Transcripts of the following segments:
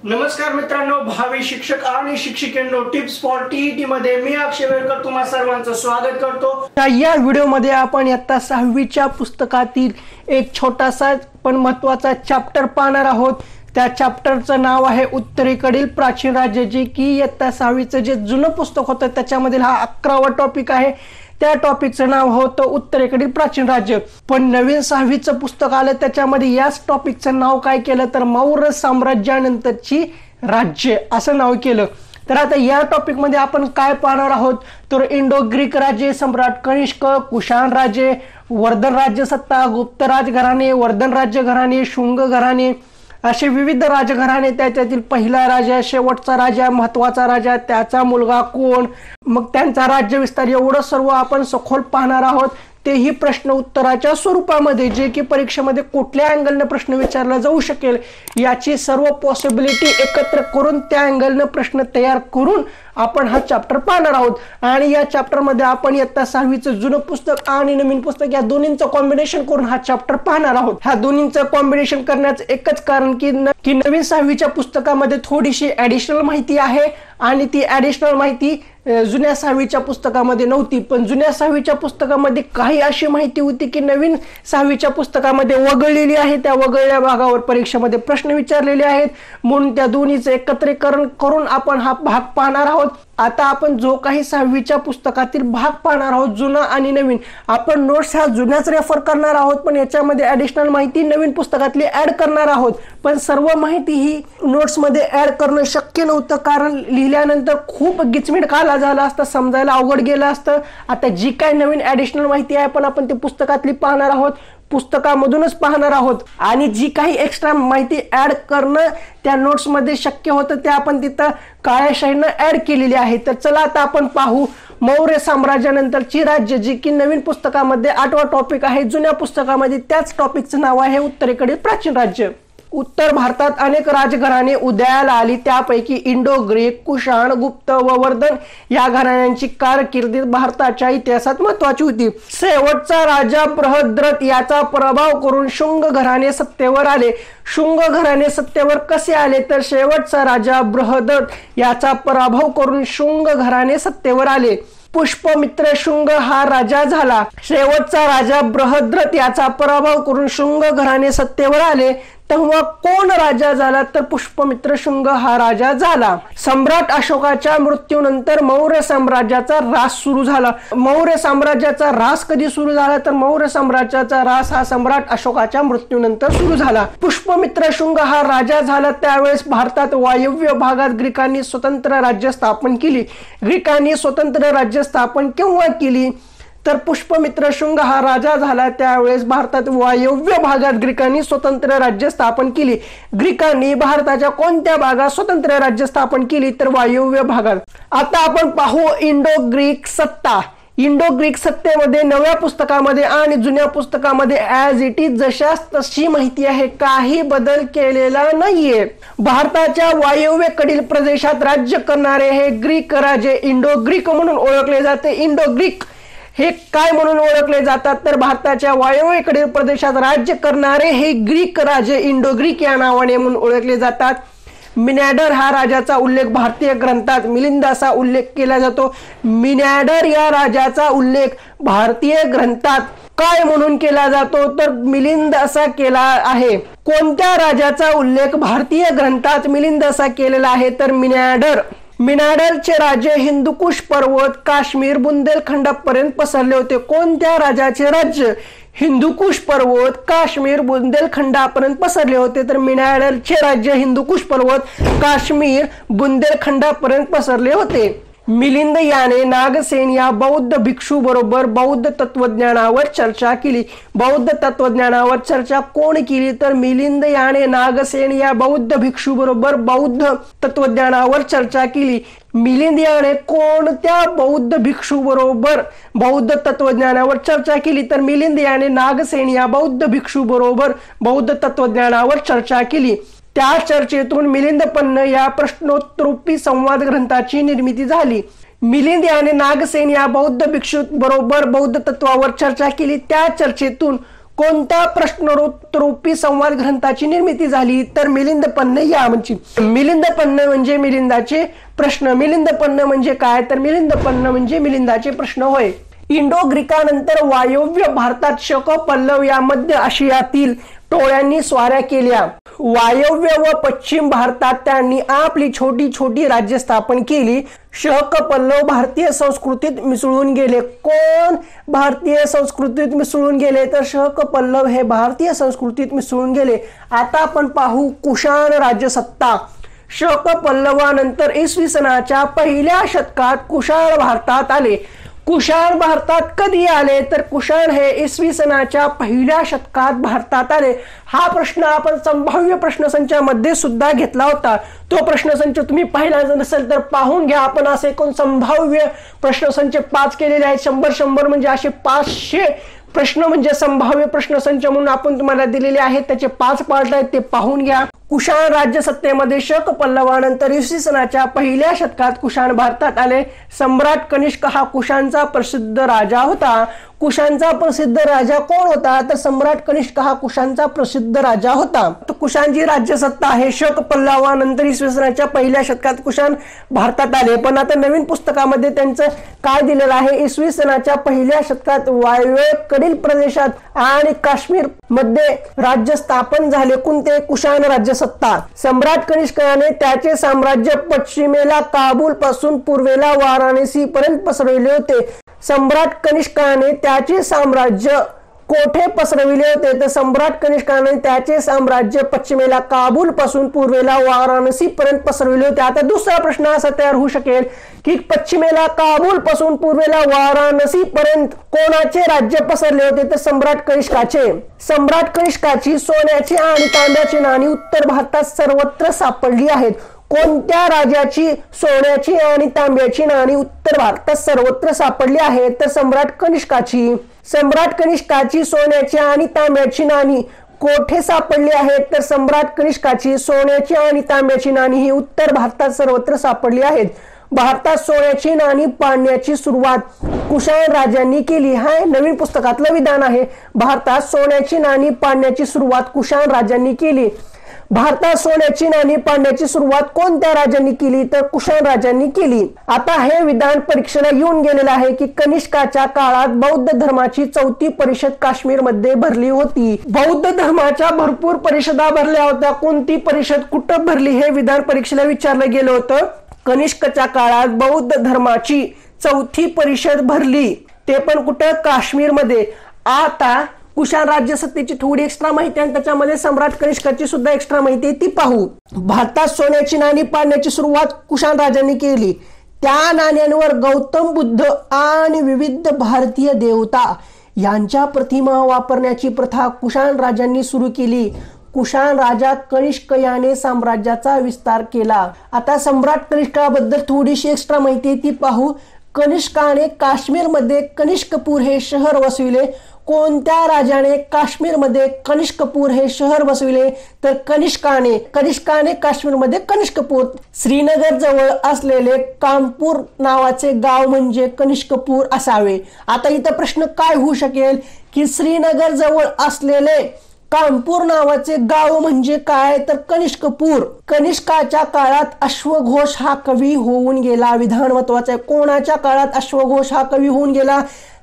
नमस्कार मित्रांनो, भावी शिक्षक आणि शिक्षिकांनो, टिप्स फॉर टीईटी मध्ये मी अक्षय वेळकर तुम्हा सर्वांचं स्वागत करतो। या व्हिडिओमध्ये आपण इयत्ता 6वीच्या पुस्तकातील एक छोटासा पण महत्त्वाचा चॅप्टर पाहणार आहोत। त्या चॅप्टरचं नाव आहे उत्तरेकडील प्राचीन राज्य, जे की इयत्ता 6वीचं जे जुनं पुस्तक होतं त्याच्यामधील हा 11वा टॉपिक आहे। त्या टॉपिकचं नाव होतं उत्तरेकडील प्राचीन राज्य। पण नवीन 6वीचं पुस्तक आलं त्याच्यामध्ये याच टॉपिकचं नाव काय केलं तर मौर्य साम्राज्यानंतरची राज्य असं नाव केलं। तर आता या टॉपिक मध्ये आपण काय पाहणार आहोत तर इंडो ग्रीक राज्य, सम्राट कनिष्क, कुशाण राज्य, वर्धन राज्य सत्ता, गुप्त राजघराणे, वर्धन राज्य घराणे, शुंग घराणे, असे विविध राजघराणे, त्याच्यातील पहिला राजा, शेवटचा राजा, महत्वाचा राजा, त्याचा मुलगा कोण, मग त्यांचा राज्य विस्तार, एवढं सर्व आपण सखोल पाहणार आहोत। तेही प्रश्न उत्तराच्या स्वरूपामध्ये, जे की परीक्षेमध्ये कुठल्या अँगलने प्रश्न विचारला जाऊ शकेल याची सर्व पॉसिबिलिटी एकत्र करून त्या अँगलने प्रश्न तयार करून आपण हा चॅप्टर पाहणार आहोत। आणि या चॅप्टर मध्ये आपण इयत्ता 6वीचं जुनं पुस्तक आणि नवीन पुस्तक या दोन्हींचं कॉम्बिनेशन करून हा चॅप्टर पाहणार आहोत। ह्या दोन्हींचं कॉम्बिनेशन करण्याचं एकच कारण की नवीन 6वीच्या पुस्तकामध्ये थोडीशी ॲडिशनल माहिती आहे आणि ती ॲडिशनल माहिती जुन्या 6वीच्या पुस्तकामध्ये नव्हती। पण जुन्या 6वीच्या पुस्तकामध्ये काही अशी माहिती होती की नवीन 6वीच्या पुस्तकामध्ये वगळलेली आहे। त्या वगळल्या भागावर परीक्षेमध्ये प्रश्न विचारलेले आहेत, म्हणून त्या दोन्हीचं एकत्रीकरण करून आपण हा भाग पाहणार आहोत। आता आपण जो काही 6वीच्या पुस्तकातील भाग पाहणार आहोत, जुना आणि नवीन, आपण नोट्स ह्या जुन्याच रेफर करणार आहोत, पण याच्यामध्ये ॲडिशनल माहिती नवीन पुस्तकातली ऍड करणार आहोत। पण सर्व माहिती ही नोट्स मध्ये ऍड करणं शक्य नव्हतं, कारण लिहिल्यानंतर खूप गिचमिट काला झाला असता, समजायला अवघड गेलं असतं। आता जी काही नवीन ॲडिशनल माहिती आहे पण आपण ती पुस्तकातली पाहणार आहोत, पुस्तकामधूनच पाहणार आहोत। आणि जी काही एक्स्ट्रा माहिती ऍड करणं त्या नोट्स मध्ये शक्य होतं ते आपण तिथं काळ्या शाईनं ऍड केलेली आहे। तर चला आता आपण पाहू मौर्य साम्राज्यानंतरची राज्य, जी की नवीन पुस्तकामध्ये 8वा टॉपिक आहे। जुन्या पुस्तकामध्ये त्याच टॉपिकचं नाव आहे उत्तरेकडील प्राचीन राज्य। उत्तर भारतात अनेक राजघराणे उदयाला आली, त्यापैकी इंडो ग्रीक, कुशाण, गुप्त व वर्धन या घराण्यांची कारकिर्दी भारताच्या इतिहासात महत्वाची होती। शेवटचा राजा बृहद्रथ याचा पराभव करून शुंग घराणे सत्तेवर आले। शुंग घराणे सत्तेवर कसे आले तर शेवटचा राजा बृहद्रथ याचा पराभव करून शुंग घराणे सत्तेवर आले। पुष्पमित्र शुंग हा राजा झाला। शेवटचा राजा बृहद्रथ याचा पराभव करून शुंग घराणे सत्तेवर आले, तेव्हा कोण राजा झाला तर पुष्पमित्र शुंग हा राजा झाला। सम्राट अशोकाच्या मृत्यूनंतर मौर्य साम्राज्याचा ऱ्हास सुरू झाला। मौर्य साम्राज्याचा ऱ्हास कधी सुरू झाला तर मौर्य साम्राज्याचा ऱ्हास हा सम्राट अशोकाच्या मृत्यूनंतर सुरू झाला। पुष्पमित्र शुंग हा राजा झाला त्यावेळेस भारतात वायव्य भागात ग्रीकांनी स्वतंत्र राज्य स्थापन केली। ग्रीकांनी स्वतंत्र राज्य स्थापन केव्हा केली तर पुष्पमित्र शुंग हा राजा झाला त्यावेळेस भारतात वायव्य भागात ग्रीकांनी स्वतंत्र राज्य स्थापन केली। ग्रीकांनी भारताच्या कोणत्या भागात स्वतंत्र राज्य स्थापन केली तर वायव्य भागात। आता आपण पाहू इंडो ग्रीक सत्ता। इंडो ग्रीक सत्तेमध्ये नव्या पुस्तकामध्ये आणि जुन्या पुस्तकामध्ये ॲज इट इज जशास तशी माहिती आहे, काही बदल केलेला नाहीये। भारताच्या वायव्येकडील प्रदेशात राज्य करणारे हे ग्रीक राजे इंडो ग्रीक म्हणून ओळखले जाते। इंडो ग्रीक हे काय म्हणून ओळखले जातात तर भारताच्या वायव्येकडील प्रदेशात राज्य करणारे हे ग्रीक राजे इंडो ग्रीक या नावाने म्हणून ओळखले जातात। मिनॅडर हा राजाचा उल्लेख भारतीय ग्रंथात मिलिंद असा उल्लेख केला जातो। मिनॅडर या राजाचा उल्लेख भारतीय ग्रंथात काय म्हणून केला जातो तर मिलिंद असा केला आहे। कोणत्या राजाचा उल्लेख भारतीय ग्रंथात मिलिंद असा केलेला आहे तर मिनॅडर। मिनॅडरचे राज्य हिंदुकुश पर्वत, काश्मीर, बुंदेलखंडापर्यंत पसरले होते। कोणत्या राजाचे राज्य हिंदुकुश पर्वत, काश्मीर, बुंदेलखंडापर्यंत पसरले होते तर मिनॅडरचे राज्य हिंदुकुश पर्वत, काश्मीर, बुंदेलखंडापर्यंत पसरले होते। मिलिंद याने नागसेन या बौद्ध भिक्षू बरोबर बौद्ध तत्वज्ञानावर चर्चा केली। बौद्ध तत्वज्ञानावर चर्चा कोण केली तर मिलिंद याने नागसेन या बौद्ध भिक्षू बरोबर बौद्ध तत्वज्ञानावर चर्चा केली। मिलिंद याने कोणत्या बौद्ध भिक्षू बरोबर बौद्ध तत्वज्ञानावर चर्चा केली तर मिलिंद याने नागसेन या बौद्ध भिक्षू बरोबर बौद्ध तत्वज्ञानावर चर्चा केली। त्या चर्चेतून मिलिंदपन्न या प्रश्नोत्तररूपी संवाद ग्रंथाची निर्मिती झाली। मिलिंद याने नागसेन या बौद्ध भिक्षू बरोबर बौद्ध तत्वावर चर्चा केली। त्या चर्चेतून कोणत्या प्रश्नोत्तररूपी संवाद ग्रंथाची निर्मिती झाली? तर मिलिंद पन्ना यावंची. मिलिंद पन्ना म्हणजे मिलिंदाचे प्रश्न. मिलिंद पन्ना म्हणजे काय? तर मिलिंद पन्ना म्हणजे मिलिंदाचे प्रश्न होय. इंडो ग्रीकानंतर वायव्य भारतात शक पल्लव या मध्य आशियातील टोळ्यांनी स्वाऱ्या केल्या. वायव्य व पश्चिम भारतात त्यांनी आपली छोटी छोटी राज्य स्थापन केली. शक पल्लव भारतीय संस्कृतीत मिसळून गेले. कोण भारतीय संस्कृतीत मिसळून गेले? तर शक पल्लव हे भारतीय संस्कृतीत मिसळून गेले. आता आपण पाहू कुशाण राज्यसत्ता. शक पल्लवानंतर इसवी सनाच्या पहिल्या शतकात कुशाण भारतात आले. कुशाण भारतात कधी आले? तर कुशाण हे इसवी सनाच्या पहिल्या शतकात भारतात आले. हा प्रश्न आपण संभाव्य प्रश्नसंचामध्ये सुद्धा घेतला होता. तो प्रश्नसंच तुम्ही पाहिला नसेल तर पाहून घ्या. आपण असे एकूण संभाव्य प्रश्नसंच 5 केलेले आहेत. 100 म्हणजे असे 500 प्रश्न म्हणजे संभाव्य प्रश्नसंच म्हणून आपण तुम्हाला दिलेले आहेत. त्याचे 5 पार्ट आहेत, ते पाहून घ्या. कुशाण राज्यसत्तेमध्ये शक पल्लवानंतर इसवी सनाच्या पहिल्या शतकात कुशाण भारतात आले. सम्राट कनिष्क हा कुशाणचा प्रसिद्ध राजा होता. कुशाणचा प्रसिद्ध राजा कोण होता? तर सम्राट कनिष्क हा कुशाणचा प्रसिद्ध राजा होता. तर कुशाणची राज्यसत्ता आहे. शक पल्लवानंतर इसवी सनाच्या पहिल्या शतकात कुशाण भारतात आले. पण आता नवीन पुस्तकामध्ये त्यांचं काय दिलेलं आहे? इसवी सनाच्या पहिल्या शतकात वायव्येकडील प्रदेशात आणि काश्मीर मध्ये राज्य स्थापन झाले. कोणते? कुशाण राज्यसत्ता. सम्राट कनिष्काने त्याचे साम्राज्य पश्चिमेला काबूल पासून पूर्वेला वाराणसी पर्यंत पसरविले होते. सम्राट कनिष्काने त्याचे साम्राज्य कोठे पसरविले होते? तर सम्राट कनिष्काने त्याचे साम्राज्य पश्चिमेला काबूल पासून पूर्वेला वाराणसी पर्यंत पसरविले होते. आता दुसरा प्रश्न असा तयार होऊ शकेल की पश्चिमेला काबूल पासून पूर्वेला वाराणसी पर्यंत कोणाचे राज्य पसरले होते? तर सम्राट कनिष्काचे. सम्राट कनिष्काची सोन्याची आणि तांब्याची नाणी उत्तर भारतात सर्वत्र सापडली आहेत. कोणत्या राजाची सोन्याची आणि तांब्याची नाणी उत्तर भारतात सर्वत्र सापडली आहेत? तर सम्राट कनिष्काची. सम्राट कनिष्काची सोन्याची आणि तांब्याची नाणी कोठे सापडली आहेत? तर सम्राट कनिष्काची सोन्याची आणि तांब्याची नाणी ही उत्तर भारतात सर्वत्र सापडली आहेत. भारतात सोन्याची नाणी पाडण्याची सुरुवात कुशाण राजांनी केली. हा नवीन पुस्तकातलं विधान आहे. भारतात सोन्याची नाणी पाडण्याची सुरुवात कुशाण राजांनी केली. भारतात सोन्याची नाणी पाडण्याची सुरुवात कोणत्या राजांनी केली? तर कुशाण राजांनी केली. आता हे विधान परीक्षेला येऊन गेलेलं आहे की कनिष्काच्या काळात बौद्ध धर्माची 4थी परिषद काश्मीर मध्ये भरली होती. बौद्ध धर्माच्या भरपूर परिषदा भरल्या होत्या. कोणती परिषद कुठं भरली हे विधान परीक्षेला विचारलं गेलं होतं. कनिष्कच्या काळात बौद्ध धर्माची 4थी परिषद भरली, ते पण कुठं? काश्मीर मध्ये. आता कुशाण राज्यसत्तेची थोडी एक्स्ट्रा माहिती आणि त्याच्यामध्ये सम्राट कनिष्काची सुद्धा एक्स्ट्रा माहिती आहे, ती पाहू. भारतात सोन्याची नाणी पाडण्याची सुरुवात कुशाण राजांनी केली. त्या नाण्यांवर गौतम बुद्ध आणि विविध भारतीय देवता यांच्या प्रतिमा वापरण्याची प्रथा कुशाण राजांनी सुरू केली. कुशाण राजा कनिष्क याने साम्राज्याचा विस्तार केला. आता सम्राट कनिष्काबद्दल थोडीशी एक्स्ट्रा माहिती ती पाहू. कनिष्काने काश्मीरमध्ये कनिष्कपूर हे शहर वसविले. कोणत्या राजाने काश्मीरमध्ये कनिष्कपूर हे शहर वसविले? तर कनिष्काने काश्मीरमध्ये कनिष्कपूर. श्रीनगर जवळ असलेले कानपूर नावाचे गाव म्हणजे कनिष्कपूर असावे. आता इथं प्रश्न काय होऊ शकेल की श्रीनगर जवळ असलेले कानपूर नावाचे गाव म्हणजे काय? तर कनिष्कपूर. कनिष्काच्या काळात अश्वघोष हा कवी होऊन गेला. विधान महत्वाचं आहे. कोणाच्या काळात अश्वघोष हा कवी होऊन गेला?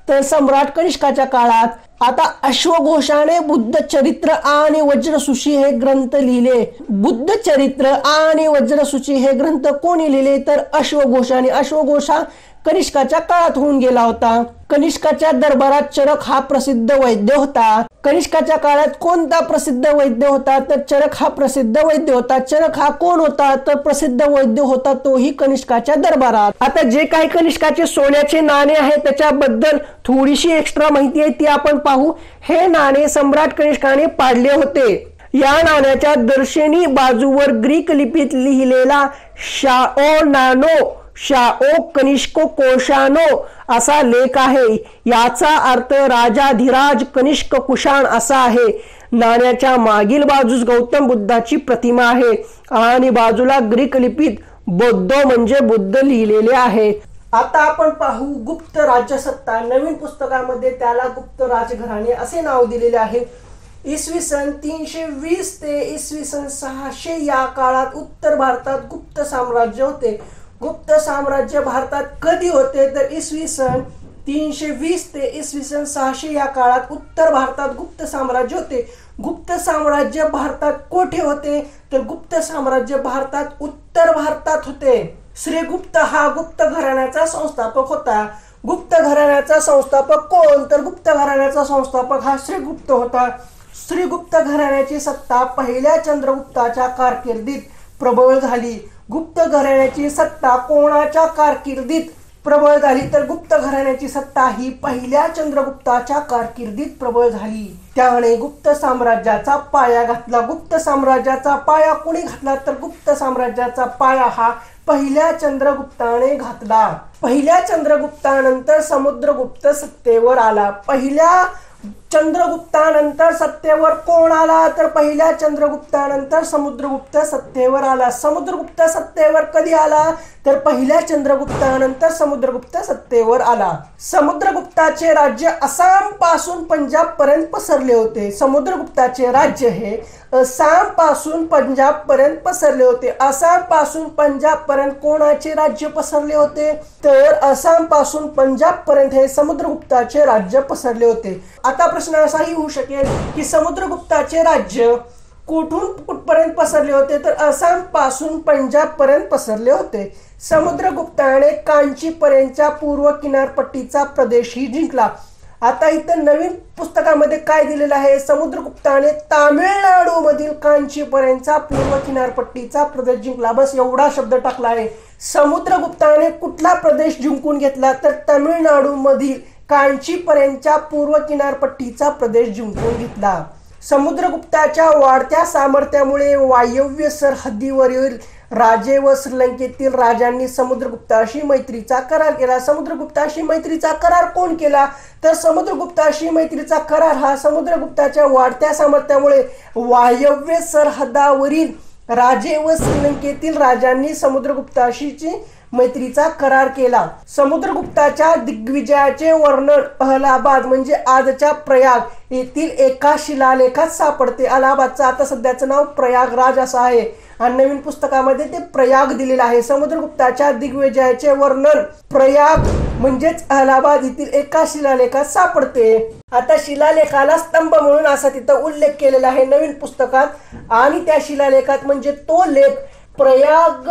तर सम्राट कनिष्काच्या काळात. आता अश्वघोषाने बुद्ध चरित्र आणि वज्रसूची हे ग्रंथ लिहिले. बुद्ध चरित्र आणि वज्रसूची हे ग्रंथ कोणी लिहिले? तर अश्वघोषाने. अश्वघोष हा कनिष्काच्या काळात होऊन गेला होता. कनिष्काच्या दरबारात चरक हा प्रसिद्ध वैद्य होता. कनिष्काच्या काळात कोणता प्रसिद्ध वैद्य होता? तर चरक हा प्रसिद्ध वैद्य होता. चरक हा कोण होता? तर प्रसिद्ध वैद्य होता, तोही कनिष्काच्या दरबारात. आता जे काही कनिष्काचे सोन्याचे नाणे आहे त्याच्याबद्दल थोडीशी एक्स्ट्रा माहिती आहे, ती आपण पाहू. हे नाणे सम्राट कनिष्काने पाडले होते. या नाण्याच्या दर्शनी बाजूवर ग्रीक लिपीत लिहिलेला शाओ कनिष्को कोशानो असा लेख आहे. याचा अर्थ राजाधिराज कनिष्क कुशाण असा आहे. नाण्याच्या मागील बाजूस गौतम बुद्धाची प्रतिमा आहे आणि बाजूला ग्रीक लिपीत बौद्ध म्हणजे बुद्ध लिहिलेले आहे. आता आपण पाहू गुप्त राज्यसत्ता। नवीन पुस्तकामध्ये त्याला गुप्त राजघराणे असे नाव दिलेले आहे। इसवी सन 320 ते इसवी सन 600 या काळात उत्तर भारतात गुप्त साम्राज्य होते। गुप्त साम्राज्य भारतात कधी होते तर इसवी सन 320 ते इसवी सन 600 या काळात उत्तर भारतात गुप्त साम्राज्य होते। गुप्त साम्राज्य भारतात कोठे होते तर गुप्त साम्राज्य भारतात उत्तर भारतात होते। श्रीगुप्त हा गुप्त घराण्याचा संस्थापक होता। गुप्त घराण्याचा संस्थापक कोण तर गुप्त घराण्याचा संस्थापक हा श्रीगुप्त होता। श्रीगुप्त घराण्याची सत्ता पहिल्या चंद्रगुप्ताच्या कारकिर्दीत प्रबळ झाली। गुप्त घराण्याची सत्ता कोणाच्या कारकिर्दीत प्रबळ झाली तर गुप्त घराण्याची सत्ता ही पहिल्या चंद्रगुप्ताच्या कारकिर्दीत प्रबळ झाली। त्याने गुप्त साम्राज्याचा पाया घातला। गुप्त साम्राज्याचा पाया कोणी घातला तर गुप्त साम्राज्याचा पाया हा पहिल्या चंद्रगुप्ताने घातला। पहिल्या चंद्रगुप्तानंतर समुद्रगुप्त सत्तेवर आला। पहिल्या चंद्रगुप्तानंतर सत्तेवर कोण आला तर पहिल्या चंद्रगुप्तानंतर समुद्रगुप्त सत्तेवर आला। समुद्रगुप्त सत्तेवर कधी आला तर पहिल्या चंद्रगुप्तानंतर समुद्रगुप्त सत्तेवर आला। समुद्रगुप्ताचे राज्य आसाम पासून पंजाब पर्यंत पसरले होते। समुद्रगुप्ताचे राज्य हे आसाम पासून पंजाब पर्यंत पसरले होते। आसाम पासून पंजाब पर्यंत कोणाचे राज्य पसरले होते तर आसाम पासून पंजाब पर्यंत हे समुद्रगुप्ताचे राज्य पसरले होते। आता प्रश्न असाही होऊ शकेल की समुद्रगुप्ताचे राज्य कुठून कुठपर्यंत पसरले होते तर आसाम पासून पंजाब पर्यंत पसरले होते। समुद्रगुप्ताने कांची पर्यंतच्या पूर्व किनारपट्टीचा प्रदेशही जिंकला। आता इथं नवीन पुस्तकामध्ये काय दिलेलं आहे समुद्रगुप्ताने तामिळनाडू मधील कांची पर्यंतचा पूर्व किनारपट्टीचा प्रदेश जिंकला। बस एवढा शब्द टाकला आहे। समुद्रगुप्ताने कुठला प्रदेश जिंकून घेतला तर तामिळनाडू मधील कांची पर्यंतच्या पूर्व किनारपट्टीचा प्रदेश जिंकून घेतला। समुद्रगुप्ताच्या वाढत्या सामर्थ्यामुळे वायव्य सरहद्दीवरील राजे व श्रीलंकेतील राजांनी समुद्रगुप्ताशी मैत्रीचा करार केला। समुद्रगुप्ताशी मैत्रीचा करार कोण केला तर समुद्रगुप्ताशी मैत्रीचा करार हा समुद्रगुप्ताच्या वाढत्या सामर्थ्यामुळे वायव्य सरहद्दावरील राजे व श्रीलंकेतील राजांनी समुद्रगुप्ताशी मैत्रीचा करार केला। समुद्रगुप्ताच्या दिग्विजयाचे वर्णन अलाहाबाद म्हणजे आजच्या प्रयाग येथील एका शिलालेखात सापडते। अलाहाबादचं आता सध्याचं नाव प्रयागराज असं आहे आणि नवीन पुस्तकामध्ये ते प्रयाग दिलेलं आहे। समुद्रगुप्ताच्या दिग्विजयाचे वर्णन प्रयाग म्हणजेच अलाहाबाद येथील एका शिलालेखात सापडते। आता शिलालेखाला स्तंभ म्हणून असा तिथं उल्लेख केलेला आहे नवीन पुस्तकात आणि त्या शिलालेखात म्हणजे तो लेख प्रयाग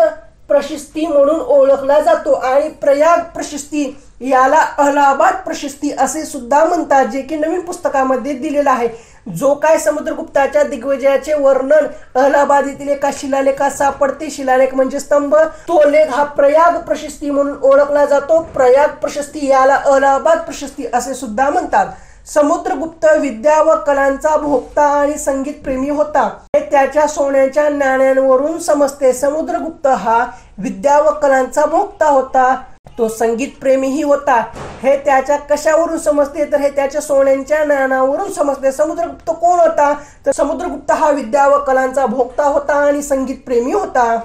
प्रशस्ती म्हणून ओळखला जातो आणि प्रयाग प्रशस्ती याला अलाहाबाद प्रशस्ती असे सुद्धा म्हणतात जे की नवीन पुस्तकामध्ये दिलेला आहे। जो काय समुद्रगुप्ताच्या दिग्विजयाचे वर्णन अलाहाबाद येथील एका शिलालेखात सापडते शिलालेख म्हणजे स्तंभ तो लेख हा प्रयाग प्रशस्ती म्हणून ओळखला जातो। प्रयाग प्रशस्ती याला अलाहाबाद प्रशस्ती असे सुद्धा म्हणतात। समुद्रगुप्त विद्या व कलांचा भोक्ता आणि संगीत प्रेमी होता हे त्याच्या सोन्याच्या नाण्यांवरून समजते। समुद्रगुप्त हा विद्या व कलांचा भोक्ता होता तो संगीत प्रेमीही होता हे त्याच्या कशावरून समजते तर हे त्याच्या सोन्याच्या नाण्यावरून समजते। समुद्रगुप्त कोण होता तर समुद्रगुप्त हा विद्या व कलांचा भोक्ता होता आणि संगीत प्रेमी होता।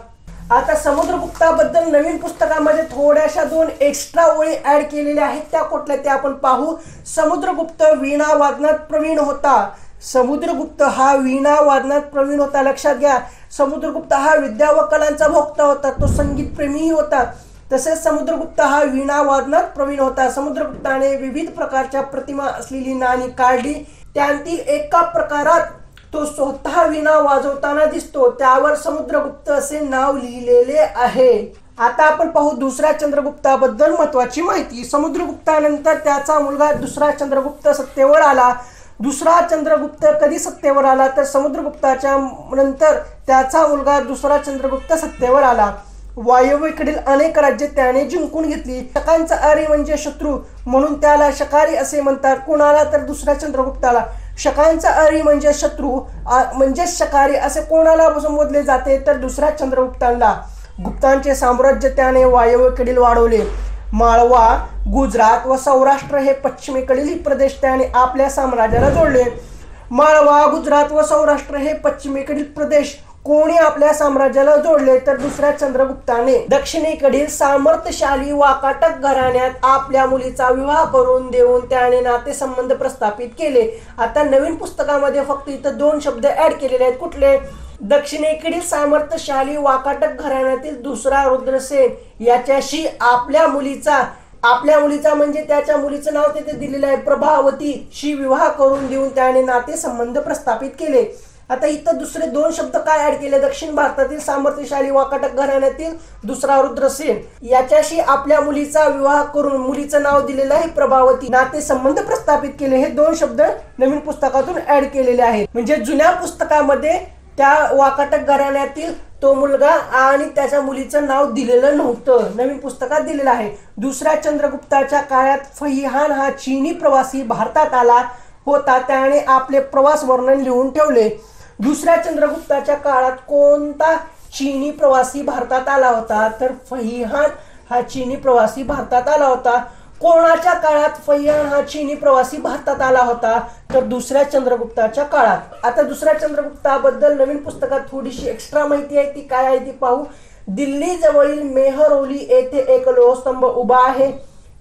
आता समुद्रगुप्ताबद्दल नवीन पुस्तकामध्ये थोड्याशा 2 एक्स्ट्रा ओळी ऍड केलेल्या आहेत त्या कुठल्या ते आपण पाहू। समुद्रगुप्त वीणा वादनात प्रवीण होता। समुद्रगुप्त हा वीणा वादनात प्रवीण होता लक्षात घ्या। समुद्रगुप्त हा विद्या व कलांचा भोक्ता होता तो संगीत प्रेमीही होता। तसेच समुद्रगुप्त हा वीणा वादनात प्रवीण होता। समुद्रगुप्ताने विविध प्रकारच्या प्रतिमा असलेली नाणी काढली त्यांतील एका प्रकारात तो स्वतः वीणा वाजवताना दिसतो त्यावर समुद्रगुप्त असे नाव लिहिलेले आहे। आता आपण पाहू दुसऱ्या चंद्रगुप्ताबद्दल महत्त्वाची माहिती। समुद्रगुप्तानंतर त्याचा मुलगा दुसरा चंद्रगुप्त सत्तेवर आला। दुसरा चंद्रगुप्त कधी सत्तेवर आला तर समुद्रगुप्ताच्या नंतर त्याचा मुलगा दुसरा चंद्रगुप्त सत्तेवर आला। वायव्येकडील अनेक राज्ये त्याने जिंकून घेतली। शकांचा आर्य म्हणजे शत्रू म्हणून त्याला शकारी असे म्हणतात। कोणाला तर दुसऱ्या चंद्रगुप्ताला। शकांचा आर्य म्हणजे शत्रू म्हणजे शकारी असे कोणाला संबोधले जाते तर दुसऱ्या चंद्रगुप्ताला। गुप्तांचे साम्राज्य त्याने वायव्येकडील वाढवले। माळवा गुजरात व सौराष्ट्र हे पश्चिमेकडील प्रदेश त्याने आपल्या साम्राज्याला जोडले। माळवा गुजरात व सौराष्ट्र हे पश्चिमेकडील प्रदेश कोणी आपल्या साम्राज्याला जोडले तर दुसऱ्या चंद्रगुप्ताने दक्षिणेकडील सामर्थ्यशाली वाकाटक घराण्यात आपल्या मुलीचा विवाह करून देऊन त्याने नातेसंबंध प्रस्थापित केले. आता नवीन पुस्तकामध्ये फक्त इथं 2 शब्द ऍड केलेले आहेत. कुठले? दक्षिणेकडील सामर्थ्यशाली वाकाटक घराण्यातील दुसरा रुद्रसेन याच्याशी आपल्या मुलीचा म्हणजे त्याच्या मुलीचं नाव तिथे दिलेलं आहे प्रभावती शी विवाह करून देऊन त्याने नातेसंबंध प्रस्थापित केले. आता इथं दुसरे 2 शब्द काय ऍड केले? दक्षिण भारतातील सामर्थ्यशाली वाकाटक घराण्यातील दुसरा रुद्रसेन याच्याशी आपल्या मुलीचा विवाह करून मुलीचं नाव दिलेलं आहे प्रभावती नातेसंबंध प्रस्थापित केले. हे 2 शब्द नवीन पुस्तकातून ऍड केलेले आहेत. म्हणजे जुन्या पुस्तकामध्ये त्या वाकाटक घराण्यातील तो मुलगा आणि त्याच्या मुलीचं नाव दिलेलं नव्हतं, नवीन पुस्तकात दिलेलं आहे. दुसऱ्या चंद्रगुप्ताच्या काळात फैहान हा चीनी प्रवासी भारतात आला होता. त्याने आपले प्रवास वर्णन लिहून ठेवले. दुसऱ्या चंद्रगुप्ताच्या काळात कोणता चीनी प्रवासी भारतात आला होता? तर फैहान हा चीनी प्रवासी भारतात आला होता. कोणाच्या काळात फैहान हा चीनी प्रवासी भारतात आला होता? तर दुसऱ्या चंद्रगुप्ताच्या काळात. आता दुसऱ्या चंद्रगुप्ताबद्दल नवीन पुस्तकात थोडीशी एक्स्ट्रा माहिती आहे. ती काय आहे ती पाहू. दिल्ली जवळील मेहरौली येथे एक लोहस्तंभ उभा आहे.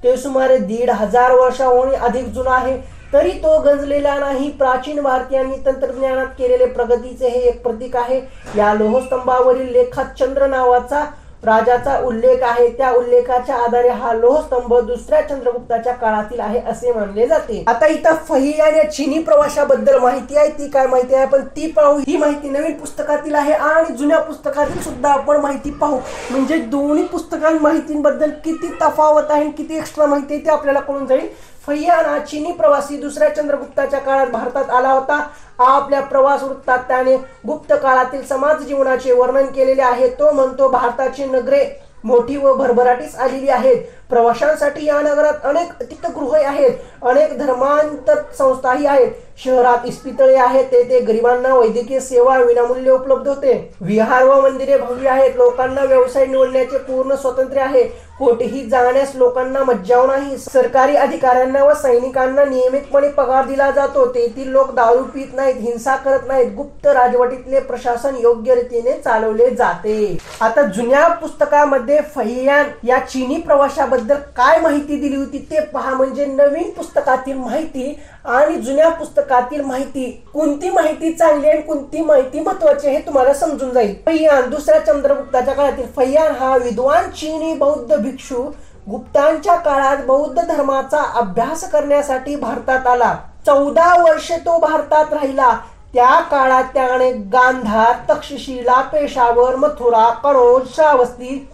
ते सुमारे 1500 वर्षांहून अधिक जुना आहे, तरी तो गंजलेला नाही. प्राचीन भारतीयांनी तंत्रज्ञानात केलेले प्रगतीचे हे एक प्रतीक आहे. या लोहस्तंभावरील लेखात चंद्र नावाचा राजाचा उल्लेख आहे. त्या उल्लेखाच्या आधारे हा लोहस्तंभ दुसऱ्या चंद्रगुप्ताच्या काळातील आहे असे मानले जाते. आता इथं फैहान या चीनी प्रवाशाबद्दल माहिती आहे. ती काय माहिती आहे आपण ती पाहू. ही माहिती नवीन पुस्तकातील आहे आणि जुन्या पुस्तकातील सुद्धा आपण माहिती पाहू. म्हणजे दोन्ही पुस्तकांत माहितीबद्दल किती तफावत आहे, किती एक्स्ट्रा माहिती आहे ते आपल्याला कळून जाईल. फैहान हा चीनी प्रवासी दुसऱ्या चंद्रगुप्ताच्या काळात भारतात आला होता. आपल्या प्रवास वृत्तात त्याने गुप्त काळातील समाज जीवनाचे वर्णन केलेले आहे. तो म्हणतो, भारताची नगरे मोठी व भरभराटीस आलेली आहेत. प्रवाशांसाठी या नगरात अनेक तीर्थगृहे आहेत. अनेक धर्मांतर संस्थाही आहेत. शहरात इस्पितळे आहेत. तेथे गरिबांना वैद्यकीय सेवा विनामूल्य उपलब्ध होते. विहार व मंदिरे भव्य आहेत. लोकांना व्यवसाय निवडण्याचे पूर्ण स्वातंत्र्य आहे. कोठेही जाण्यास लोकांना मज्जाव नाही. सरकारी अधिकाऱ्यांना व सैनिकांना नियमितपणे पगार दिला जातो. तेथील लोक दारू पित नाहीत, हिंसा करत नाहीत. गुप्त राजवटीतले प्रशासन योग्य रीतीने चालवले जाते. आता जुन्या पुस्तकामध्ये फैहान या चीनी प्रवाशाबद्दल काय माहिती दिली होती ते पहा. म्हणजे नवीन पुस्तकातील माहिती आणि जुन्या पुस्तकातील माहिती, कोणती माहिती चांगली आणि कोणती माहिती महत्वाची हे तुम्हाला समजून जाईल. फैहान दुसऱ्या चंद्रगुप्ताच्या काळातील फैहान हा विद्वान चीनी बौद्ध भिक्षू गुप्तांच्या काळात बौद्ध धर्माचा अभ्यास करण्यासाठी भारतात आला. 14 वर्षे तो भारतात राहिला. त्या काळात त्याने गांधार, तक्षशिला, पेशावर, मथुरा, कनौज, श्रावस्ती,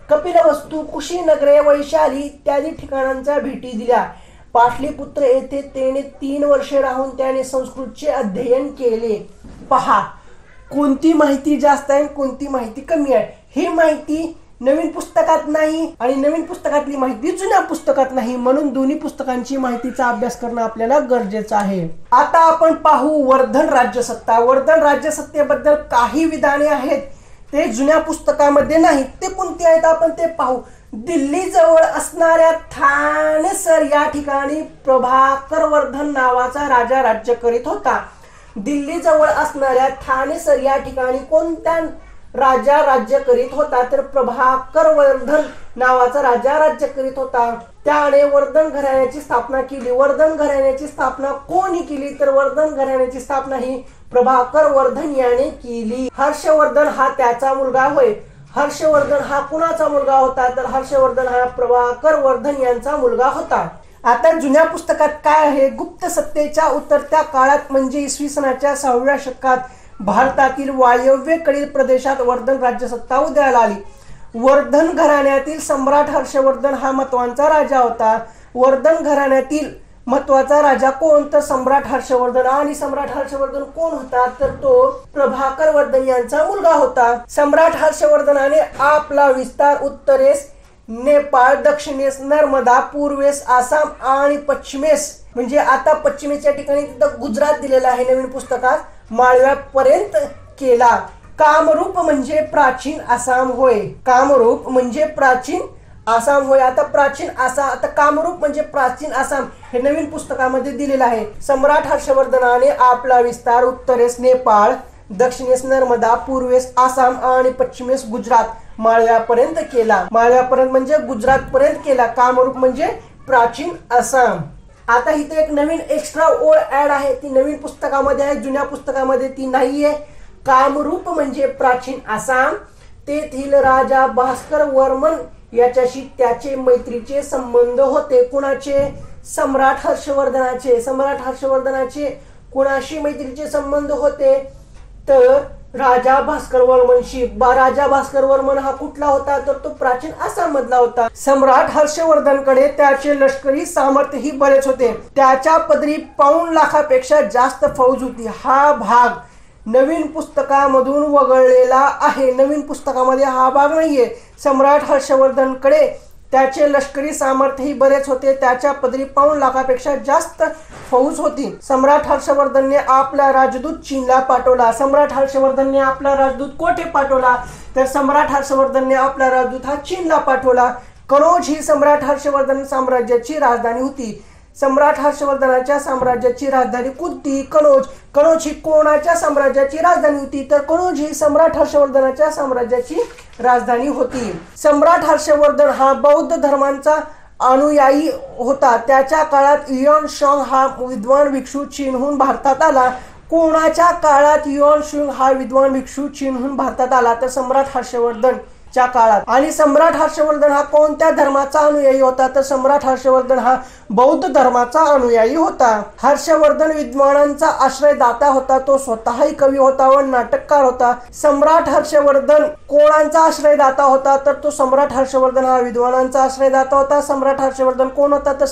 कपिलवस्तू, कुशीनगरे, वैशाली इत्यादी ठिकाणांच्या भेटी दिल्या. पाटलीपुत्र येथे त्याने 3 वर्षे राहून त्याने संस्कृतचे अध्ययन केले. पहा कोणती माहिती जास्त आहे, कोणती माहिती कमी आहे. ही माहिती नवीन पुस्तकात नाही आणि नवीन पुस्तकातली माहिती जुन्या पुस्तकात नाही. म्हणून दोन्ही पुस्तकांची माहितीचा अभ्यास करणं आपल्याला गरजेचं आहे. आता आपण पाहू वर्धन राज्यसत्ता. वर्धन राज्यसत्तेबद्दल काही विधाने आहेत ते जुन्या पुस्तकामध्ये नाहीत. ते कोणती आहेत आपण ते पाहू. दिल्ली जवळ असणाऱ्या थानेसर या ठिकाणी प्रभाकर वर्धन नावाचा राजा राज्य करीत होता. दिल्ली जवळ असणाऱ्या थानेसर या ठिकाणी कोणत्या राजा राज्य करीत होता? तर प्रभाकर वर्धन नावाचा राजा राज्य करीत होता. त्याने वर्धन घराण्याची स्थापना केली. वर्धन घराण्याची स्थापना कोणी केली? तर वर्धन घराण्याची स्थापना ही प्रभाकर वर्धन याने केली. हर्षवर्धन हा त्याचा मुलगा होय. हर्षवर्धन हा कुणाचा मुलगा होता? तर हर्षवर्धन हा प्रभाकर वर्धन यांचा मुलगा होता. आता जुन्या पुस्तकात काय आहे? गुप्त सत्तेच्या उतरत्या काळात म्हणजे इसवी सनाच्या 6व्या शतकात भारतातील वायव्येकडील प्रदेशात वर्धन राज्यसत्ता उदयाला आली. वर्धन घराण्यातील सम्राट हर्षवर्धन हा महत्वाचा राजा होता. वर्धन घराण्यातील महत्वाचा राजा कोण? तर सम्राट हर्षवर्धन. आणि सम्राट हर्षवर्धन कोण होता? तर तो प्रभाकर वर्धन यांचा मुलगा होता. सम्राट हर्षवर्धनाने आपला विस्तार उत्तरेस नेपाळ, दक्षिणेस नर्मदा, पूर्वेस आसाम आणि पश्चिमेस म्हणजे आता पश्चिमेच्या ठिकाणी तिथं गुजरात दिलेला आहे नवीन पुस्तकात, माळव्यापर्यंत केला. कामरूप म्हणजे प्राचीन आसाम होय. कामरूप म्हणजे प्राचीन आसाम होय. आता कामरूप म्हणजे प्राचीन आसाम हे नवीन पुस्तकामध्ये दिलेलं आहे. सम्राट हर्षवर्धनाने आपला विस्तार उत्तरेस नेपाळ, दक्षिणेस नर्मदा, पूर्वेस आसाम आणि पश्चिमेस गुजरात माळव्यापर्यंत केला. माळव्यापर्यंत म्हणजे गुजरात पर्यंत केला. कामरूप म्हणजे प्राचीन आसाम. आता इथे एक नवीन एक्स्ट्रा ओळ ऍड आहे, ती नवीन पुस्तकामध्ये आहे, जुन्या पुस्तकामध्ये ती नाहीये. कामरूप म्हणजे प्राचीन आसाम. तेथील राजा भास्कर वर्मन याच्याशी त्याचे मैत्रीचे संबंध होते. कुणाचे? सम्राट हर्षवर्धनाचे. सम्राट हर्षवर्धनाचे कुणाशी मैत्रीचे संबंध होते? तर राजा भास्कर वर्मनशी. राजा भास्कर वर्मन हा कुठला होता? तर तो प्राचीन आसाम मधला होता. सम्राट हर्षवर्धनकडे त्याचे लष्करी सामर्थ्य ही बरेच होते. त्याच्या पदरी पाऊण लाखापेक्षा जास्त फौज होती. हा भाग नवीन पुस्तकामधून वगळलेला आहे. नवीन पुस्तकामध्ये हा भाग नाहीये. सम्राट हर्षवर्धनकडे त्याचे लष्करी सामर्थ्य ही बरेच होते. त्याच्या पदरी पाऊण लाखापेक्षा जास्त फौज होती. सम्राट हर्षवर्धनने आपला राजदूत चीनला पाठवला. सम्राट हर्षवर्धनने आपला राजदूत कोठे पाठवला? तर सम्राट हर्षवर्धनने आपला राजदूत हा चीनला पाठवला. कनौज ही सम्राट हर्षवर्धन साम्राज्याची राजधानी होती. सम्राट हर्षवर्धनाच्या साम्राज्याची राजधानी कोणती? कनौज. कनौज ही कोणाच्या साम्राज्याची राजधानी होती? तर कनौज ही सम्राट हर्षवर्धनाच्या साम्राज्याची राजधानी होती. सम्राट हर्षवर्धन हा बौद्ध धर्मांचा अनुयायी होता. त्याच्या काळात युआन शांग हा विद्वान भिक्षू चीनहून भारतात आला. कोणाच्या काळात युआन शांग हा विद्वान भिक्षू चीनहून भारतात आला? तर सम्राट हर्षवर्धन च्या काळात. आणि सम्राट हर्षवर्धन हा कोणत्या धर्माचा अनुयायी होता? तर सम्राट हर्षवर्धन हा बौद्ध धर्माचा अनुयायी होता. हर्षवर्धन विद्वानांचा आश्रयदाता होता. तो स्वतःही कवी होता व नाटककार होता. सम्राट हर्षवर्धन कोणाचा आश्रयदाता होता? तर तो सम्राट हर्षवर्धन हा विद्वानांचा आश्रयदाता होता. सम्राट हर्षवर्धन कोण होता? तर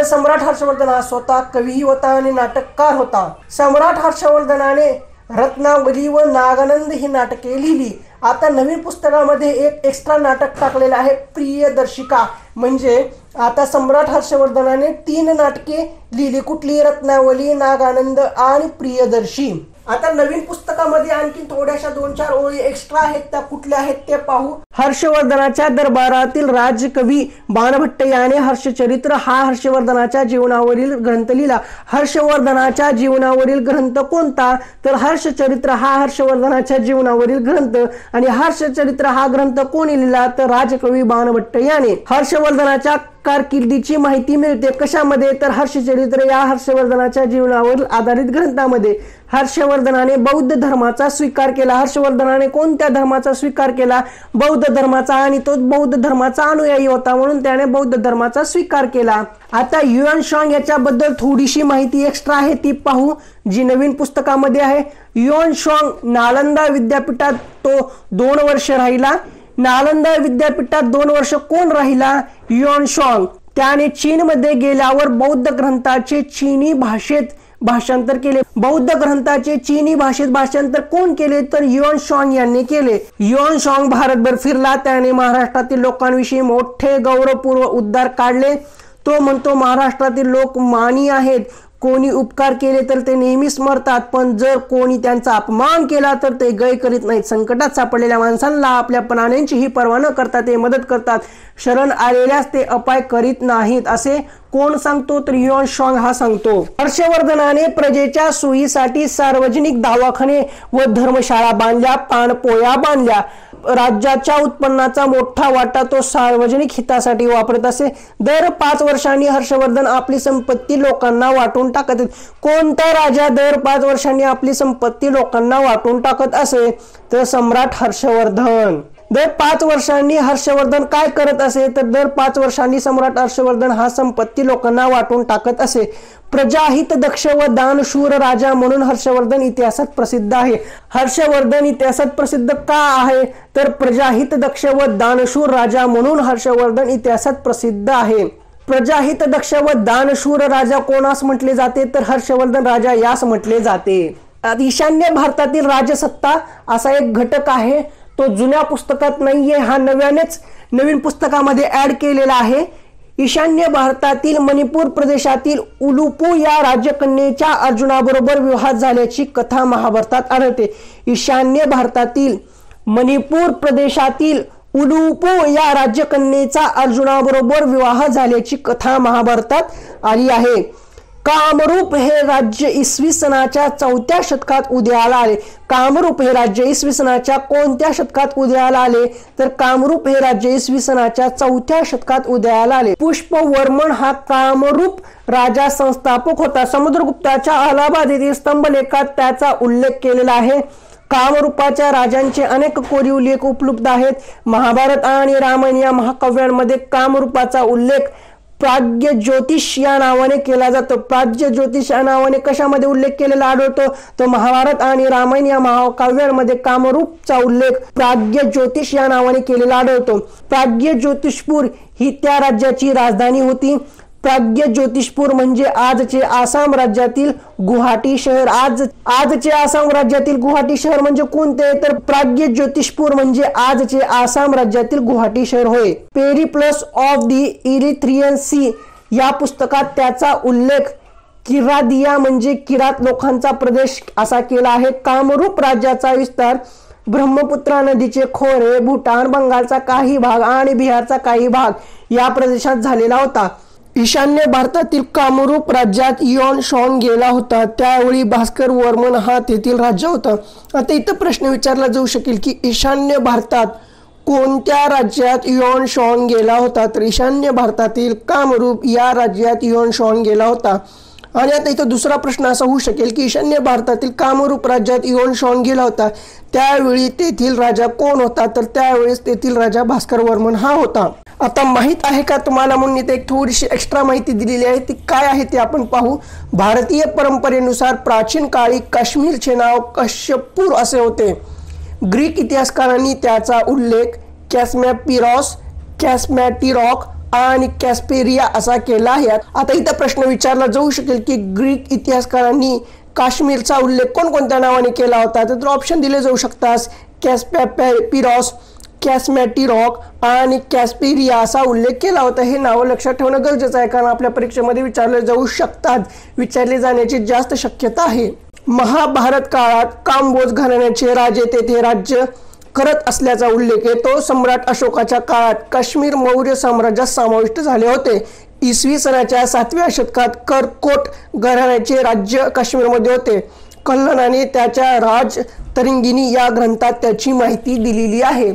सम्राट हर्षवर्धन हा स्वतः कवीही होता आणि नाटककार होता. सम्राट हर्षवर्धनाने रत्नावली व नागानंद ही नाटके लिहिली. आता नवीन पुस्तकामध्ये एक एक्स्ट्रा नाटक टाकलेलं आहे, प्रियदर्शिका. म्हणजे आता सम्राट हर्षवर्धनाने 3 नाटके लिहिली. कुठली? रत्नावली, नागानंद आणि प्रियदर्शी. आता नवीन पुस्तकामध्ये आणखी थोड्याशा 2-4 ओळी एक्स्ट्रा आहेत. त्या कुठल्या आहेत ते पाहू. हर्षवर्धनाच्या दरबारातील राजकवी बाणभट्ट याने हर्षचरित्र हा हर्षवर्धनाच्या जीवनावरील ग्रंथ लिहिला. हर्षवर्धनाच्या जीवनावरील ग्रंथ कोणता? तर हर्षचरित्र हा हर्षवर्धनाच्या जीवनावरील ग्रंथ. आणि हर्षचरित्र हा ग्रंथ कोणी लिहिला? तर राजकवी बाणभट्ट याने. हर्षवर्धनाच्या कारकिर्दीची माहिती मिळते कशामध्ये? तर हर्षचरित्र या हर्षवर्धनाच्या जीवनावर आधारित ग्रंथामध्ये. हर्षवर्धनाने बौद्ध धर्माचा स्वीकार केला. हर्षवर्धनाने कोणत्या धर्माचा स्वीकार केला? बौद्ध धर्माचा. आणि तो बौद्ध धर्माचा अनुयायी होता म्हणून त्याने बौद्ध धर्माचा स्वीकार केला. आता युआन शांग याच्याबद्दल थोडीशी माहिती एक्स्ट्रा आहे, ती पाहू जी नवीन पुस्तकामध्ये आहे. युआन शांग नालंदा विद्यापीठात तो 2 वर्ष राहिला. नालंदा विद्यापीठात 2 वर्ष कोण राहिला? युआन शांग. त्याने चीनमध्ये गेल्यावर बौद्ध ग्रंथाचे चीनी भाषेत भाषांतर केले. बौद्ध ग्रंथाचे चीनी भाषेत भाषांतर कोण केले? तर युआन शांग यांनी केले. युआन शांग भारतभर फिरला. त्याने महाराष्ट्रातील लोकांविषयी मोठे गौरवपूर्व उद्गार काढले. तो म्हणतो महाराष्ट्रातील लोक मानी आहेत. कोणी उपकार केले तर ते नेहमी स्मरतात, पण जर कोणी त्यांचा अपमान केला तर ते गय करीत नाहीत. संकटात सापडलेल्या माणसांना आपल्या प्राण्यांचीही पर्वा न करता ते मदत करतात. शरण आलेल्यास ते अपाय करीत नाहीत. असे कोण सांगतो? तर युआन शांग हा सांगतो. हर्षवर्धनाने प्रजेच्या सोयीसाठी सार्वजनिक दवाखाने व धर्मशाळा बांधल्या, पाणपोया बांधल्या. राज्याच्या उत्पन्नाचा मोठा वाटा तो सार्वजनिक हितासाठी वापरत असे. दर 5 वर्षांनी हर्षवर्धन आपली संपत्ती लोकांना वाटून टाकत. कोणता राजा दर 5 वर्षांनी आपली संपत्ती लोकांना वाटून टाकत असे? तर सम्राट हर्षवर्धन. दर 5 वर्षांनी हर्षवर्धन काय करत असे? तर दर 5 वर्षांनी सम्राट हर्षवर्धन हा संपत्ती लोकांना वाटून टाकत असे. प्रजाहित दक्ष व दानशूर राजा म्हणून हर्षवर्धन इतिहासात प्रसिद्ध आहे. हर्षवर्धन इतिहासात प्रसिद्ध का आहे? तर प्रजाहित दक्ष व दानशूर राजा म्हणून हर्षवर्धन इतिहासात प्रसिद्ध आहे. प्रजाहित दक्ष व दानशूर राजा कोणास म्हटले जाते? तर हर्षवर्धन राजा यास म्हटले जाते. ईशान्य भारतातील राजसत्ता असा एक घटक आहे, तो जुन्या पुस्तकात नाहीये, हा नवीन पुस्तकामध्ये ऍड केलेला आहे. ईशान्य भारतातील मणिपूर प्रदेशातील उलुपू या राज्यकन्येच्या अर्जुनाबरोबर विवाह झाल्याची कथा महाभारतात आढळते. ईशान्य भारतातील मणिपूर प्रदेशातील उलुपू या राज्यकन्येचा अर्जुनाबरोबर विवाह झाल्याची कथा महाभारतात आली आहे. कामरूप हे राज्य इसवी सनाच्या 4थ्या शतकात उदयाला आले. कामरूप हे राज्य इसवी सनाच्या कोणत्या शतकात उदयाला आले? तर कामरूप हे राज्य इसवी सनाच्या 4थ्या शतकात उदयाला आले. पुष्पवर्मन हा कामरूप राजा संस्थापक होता. समुद्रगुप्ताच्या अलाहाबाद येथील स्तंभलेखात त्याचा उल्लेख केलेला आहे. कामरूपाच्या राजांचे अनेक कोरीव लेख उपलब्ध आहेत. महाभारत आणि रामायण या महाकाव्यांमध्ये कामरूपाचा उल्लेख प्राग्य ज्योतिष या नावाने केला जातो. प्राग्य ज्योतिष या नावाने कशामध्ये उल्लेख केलेला आढळतो? तर महाभारत आणि रामायण या महाकाव्यांमध्ये कामरूपचा उल्लेख प्राग्य ज्योतिष या नावाने केलेला आढळतो. प्राग्य ज्योतिषपूर ही त्या राज्याची राजधानी होती. प्राग्य ज्योतिषपूर म्हणजे आजचे आसाम राज्यातील गुवाहाटी शहर. आजचे आसाम राज्यातील गुवाहाटी शहर म्हणजे कोणते? तर प्राग्य ज्योतिषपूर म्हणजे आजचे आसाम राज्यातील गुवाहाटी शहर होय. Periplus of the Erythraean Sea या पुस्तकात त्याचा उल्लेख किरादिया म्हणजे किरात लोकांचा प्रदेश असा केला आहे. कामरूप राज्याचा विस्तार ब्रह्मपुत्रा नदीचे खोरे, भूटान, बंगालचा काही भाग आणि बिहारचा काही भाग या प्रदेशात झालेला होता. ईशान्य भारतातील कामरूप राज्यात युआन शॉंग गेला होता. त्यावेळी भास्कर वर्मन हा तेथील राजा होता. आता इथं प्रश्न विचारला जाऊ शकेल की ईशान्य भारतात कोणत्या राज्यात युआन शॉंग गेला होता? तर ईशान्य भारतातील कामरूप या राज्यात युआन शॉंग गेला होता. आणि आता इथं दुसरा प्रश्न असा होऊ शकेल की ईशान्य भारतातील कामरूप राज्यात युआन शॉंग गेला होता, त्यावेळी तेथील राजा कोण होता? तर त्यावेळेस तेथील राजा भास्कर वर्मन हा होता. आता माहित आहे का तुम्हाला म्हणून इथे एक थोडीशी एक्स्ट्रा माहिती दिलेली आहे. ती काय आहे ते आपण पाहू. भारतीय परंपरेनुसार प्राचीन काळी काश्मीरचे नाव कश्यपूर असे होते. ग्रीक इतिहासकारांनी त्याचा उल्लेख कॅस्मॅपिरॉस, कॅस्मॅटिरॉक आणि कॅस्पेरिया असा केला आहे. आता इथं प्रश्न विचारला जाऊ शकेल की ग्रीक इतिहासकारांनी काश्मीरचा उल्लेख कोणकोणत्या नावाने केला होता? तर ऑप्शन दिले जाऊ शकतात. कॅस्मॅपिरॉस, कॅस्मॅटिरॉक आणि कॅस्पेरिया असा उल्लेख केला होता. हे नाव लक्षात ठेवणं गरजेचं आहे कारण आपल्या परीक्षेमध्ये विचारले जाऊ शकतात, विचारले जाण्याची जास्त शक्यता आहे. महाभारत काळात कांबोज घराण्याचे राजे तेथे राज्य करत असल्याचा उल्लेख येतो. सम्राट अशोकाच्या काळात काश्मीर मौर्य साम्राज्यात समाविष्ट झाले होते. इसवी सनाच्या 7व्या शतकात करकोट घराण्याचे राज्य काश्मीरमध्ये होते. कल्हणाने त्याच्या राजतरंगिणी या ग्रंथात त्याची माहिती दिलेली आहे.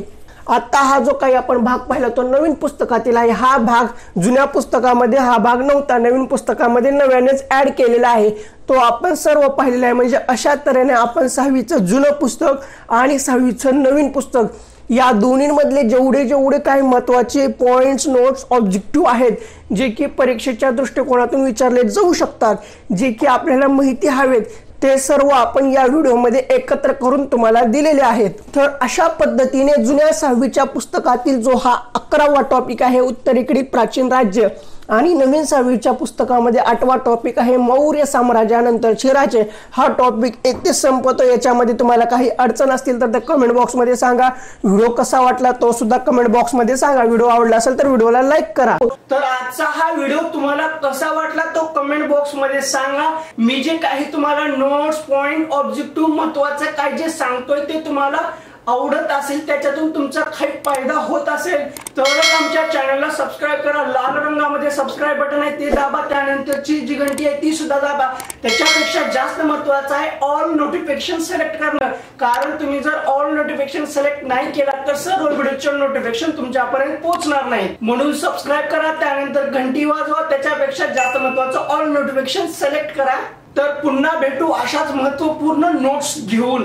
आता हा जो काही आपण भाग पाहिला तो नवीन पुस्तकातील आहे. हा भाग जुन्या पुस्तकामध्ये हा भाग नव्हता, नवीन पुस्तकामध्ये नव्यानेच ऍड केलेला आहे. तो आपण सर्व पाहिलेला आहे. म्हणजे अशा तऱ्हेने आपण 6वीचं जुनं पुस्तक आणि 6वीचं नवीन पुस्तक या दोन्हीमधले जेवढे काही महत्त्वाचे पॉइंट्स, नोट्स, ऑब्जेक्टिव्ह आहेत जे की परीक्षेच्या दृष्टिकोनातून विचारले जाऊ शकतात, जे की आपल्याला माहिती हवेत, ते सर्व आपण या व्हिडिओमध्ये एकत्र करून तुम्हाला दिलेले आहेत. तर अशा पद्धतीने जुन्या 6वीच्या पुस्तकातील जो हा 11वा टॉपिक आहे उत्तरेकडील प्राचीन राज्य आणि नवीन 6वीच्या पुस्तकामध्ये 8वा टॉपिक आहे मौर्य साम्राज्यानंतरचे राज्य. हा टॉपिक येथे संपतो. याच्यामध्ये तुम्हाला काही अडचण असतील तर कमेंट बॉक्समध्ये सांगा. व्हिडिओ कसा वाटला तो सुद्धा कमेंट बॉक्समध्ये सांगा. व्हिडिओ आवडला असेल तर व्हिडिओला लाईक करा. तर आजचा हा व्हिडिओ तुम्हाला कसा वाटला तो कमेंट बॉक्समध्ये सांगा. मी जे काही तुम्हाला नोट्स, पॉइंट, ऑब्जेक्टिव्ह महत्त्वाचं काय जे सांगतोय ते तुम्हाला आवडत असेल, त्याच्यातून तुमचा काही फायदा होत असेल तर आमच्या चॅनलला सबस्क्राईब करा. लाल रंगामध्ये सबस्क्राईब बटन आहे ते दाबा. त्यानंतरची जी घंटी आहे ती सुद्धा दाबा. त्याच्यापेक्षा जास्त महत्त्वाचं आहे ऑल नोटिफिकेशन सिलेक्ट करणं. कारण तुम्ही जर ऑल नोटिफिकेशन सिलेक्ट नाही केला तर सर्व व्हिडिओचे नोटिफिकेशन तुमच्यापर्यंत पोहोचणार नाही. म्हणून सबस्क्राईब करा, त्यानंतर घंटी वाजवा. त्याच्यापेक्षा जास्त महत्त्वाचं ऑल नोटिफिकेशन सिलेक्ट करा. तर पुन्हा भेटू अशाच महत्त्वपूर्ण नोट्स घेऊन.